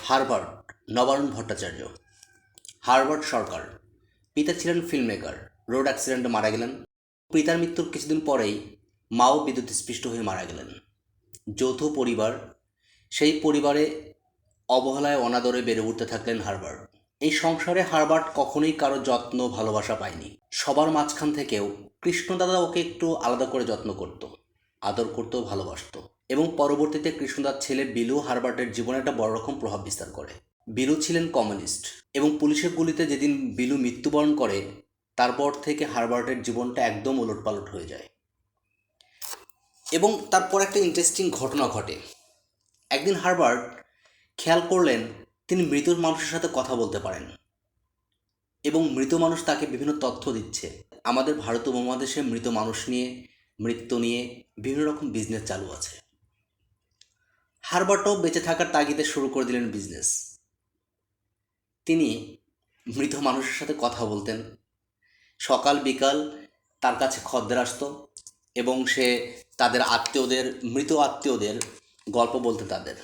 Herbert Nabarun Bhattacharya. Herbert সরকার পিতা ছিলেন film maker, road অ্যাক্সিডেন্টে মারা গেলেন। পিতার মৃত্যুর কিছুদিন পরেই মাও বিদ্যুৎস্পৃষ্ট হয়ে মারা গেলেন। যৌথ পরিবার, সেই পরিবারে অবহেলায় অনাদরে বেড়ে উঠতে থাকলেন হারবার্ট। এই সংসারে হারবার্ট কখনোই কারো যত্ন ভালোবাসা পায়নি। সবার মাঝখান থেকেও কৃষ্ণদাদা ওকে একটু আলাদা করে যত্ন করত, আদর করত, ভালোবাসত। এবং পরবর্তীতে কৃষ্ণদার ছেলে বিলু হারবার্টের জীবনে একটা বড় রকম প্রভাব বিস্তার করে। বিলু ছিলেন কমিউনিস্ট এবং পুলিশের গুলিতে যেদিন বিলু মৃত্যুবরণ করে তারপর থেকে হারবার্টের জীবনটা একদম ওলটপালট হয়ে যায়। এবং তারপর একটা ইন্টারেস্টিং ঘটনা ঘটে। একদিন হারবার্ট খেয়াল করলেন তিনি মৃত মানুষের সাথে কথা বলতে পারেন এবং মৃত মানুষ তাকে বিভিন্ন তথ্য দিচ্ছে। আমাদের ভারত উপমহাদেশে মৃত মানুষ নিয়ে, মৃত্যু নিয়ে বিভিন্ন রকম বিজনেস চালু আছে। হারবার্টও বেঁচে থাকার তাগিদে শুরু করে দিলেন বিজনেস। তিনি মৃত মানুষের সাথে কথা বলতেন। সকাল বিকাল তার কাছে খদ্দের আসতো এবং সে তাদের আত্মীয়দের, মৃত আত্মীয়দের গল্প বলতে তাদের।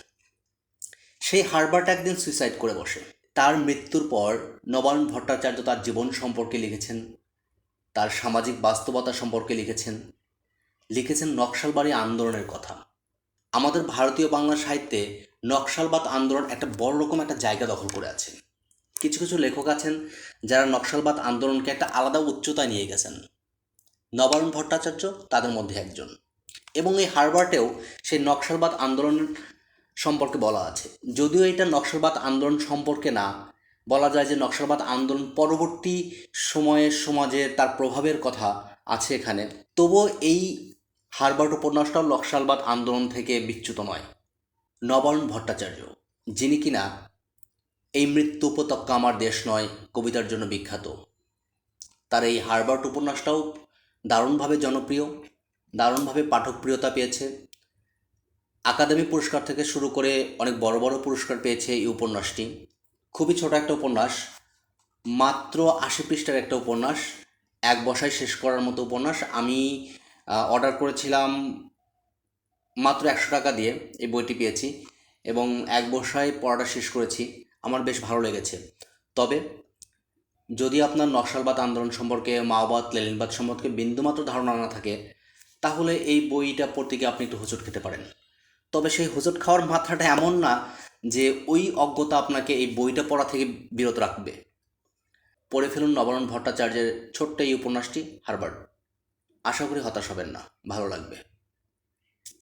সেই হারবার্ট একদিন সুইসাইড করে বসে। তার মৃত্যুর পর নবারুণ ভট্টাচার্য তার জীবন সম্পর্কে লিখেছেন, তার সামাজিক বাস্তবতা সম্পর্কে লিখেছেন নকশালবাড়ি আন্দোলনের কথা। আমাদের ভারতীয় বাংলা সাহিত্যে নকশালবাদ আন্দোলন একটা বড় রকম একটা জায়গা দখল করে আছে। কিছু কিছু লেখক আছেন যারা নকশালবাদ আন্দোলনকে একটা আলাদা উচ্চতায় নিয়ে গেছেন। নবারুণ ভট্টাচার্য তাদের মধ্যে একজন। এবং এই হারবার্টেও সেই নকশালবাদ আন্দোলন সম্পর্কে বলা আছে। যদিও এটা নকশালবাদ আন্দোলন সম্পর্কে না, বলা যায় যে নকশালবাদ আন্দোলন পরবর্তী সময়ে সমাজে তার প্রভাবের কথা আছে এখানে। তবুও এই হারবার্ট উপন্যাসটাও নকশালবাদ আন্দোলন থেকে বিচ্যুত নয়। নবারুণ ভট্টাচার্য, যিনি কিনা এই মৃত্যু উপত্যকা আমার দেশ নয় কবিতার জন্য বিখ্যাত, তার এই হারবার্ট উপন্যাসটাও দারুণভাবে জনপ্রিয়, দারুণভাবে পাঠকপ্রিয়তা পেয়েছে। আকাদেমি পুরস্কার থেকে শুরু করে অনেক বড় বড় পুরস্কার পেয়েছে এই উপন্যাসটি। খুবই ছোট একটা উপন্যাস, মাত্র ৮০ পৃষ্ঠার একটা উপন্যাস, এক বসায় শেষ করার মতো উপন্যাস। আমি অর্ডার করেছিলাম মাত্র ১০০ টাকা দিয়ে এই বইটি পেয়েছি এবং এক বসায় পড়াটা শেষ করেছি। আমার বেশ ভালো লেগেছে। তবে যদি আপনার নকশালবাদ আন্দোলন সম্পর্কে, মাওবাদ, লেনিনবাদ সম্পর্কে বিন্দুমাত্র ধারণা না থাকে, তাহলে এই বইটা পড়তে গিয়ে আপনি একটু হোঁচট খেতে পারেন। তবে সেই হোঁচট খাওয়ার মাত্রাটা এমন না যে ওই অজ্ঞতা আপনাকে এই বইটা পড়া থেকে বিরত রাখবে। পড়ে ফেলুন নবারুণ ভট্টাচার্যের ছোট্ট এই উপন্যাসটি হারবার্ট। আশা করি হতাশ হবেন না, ভালো লাগবে।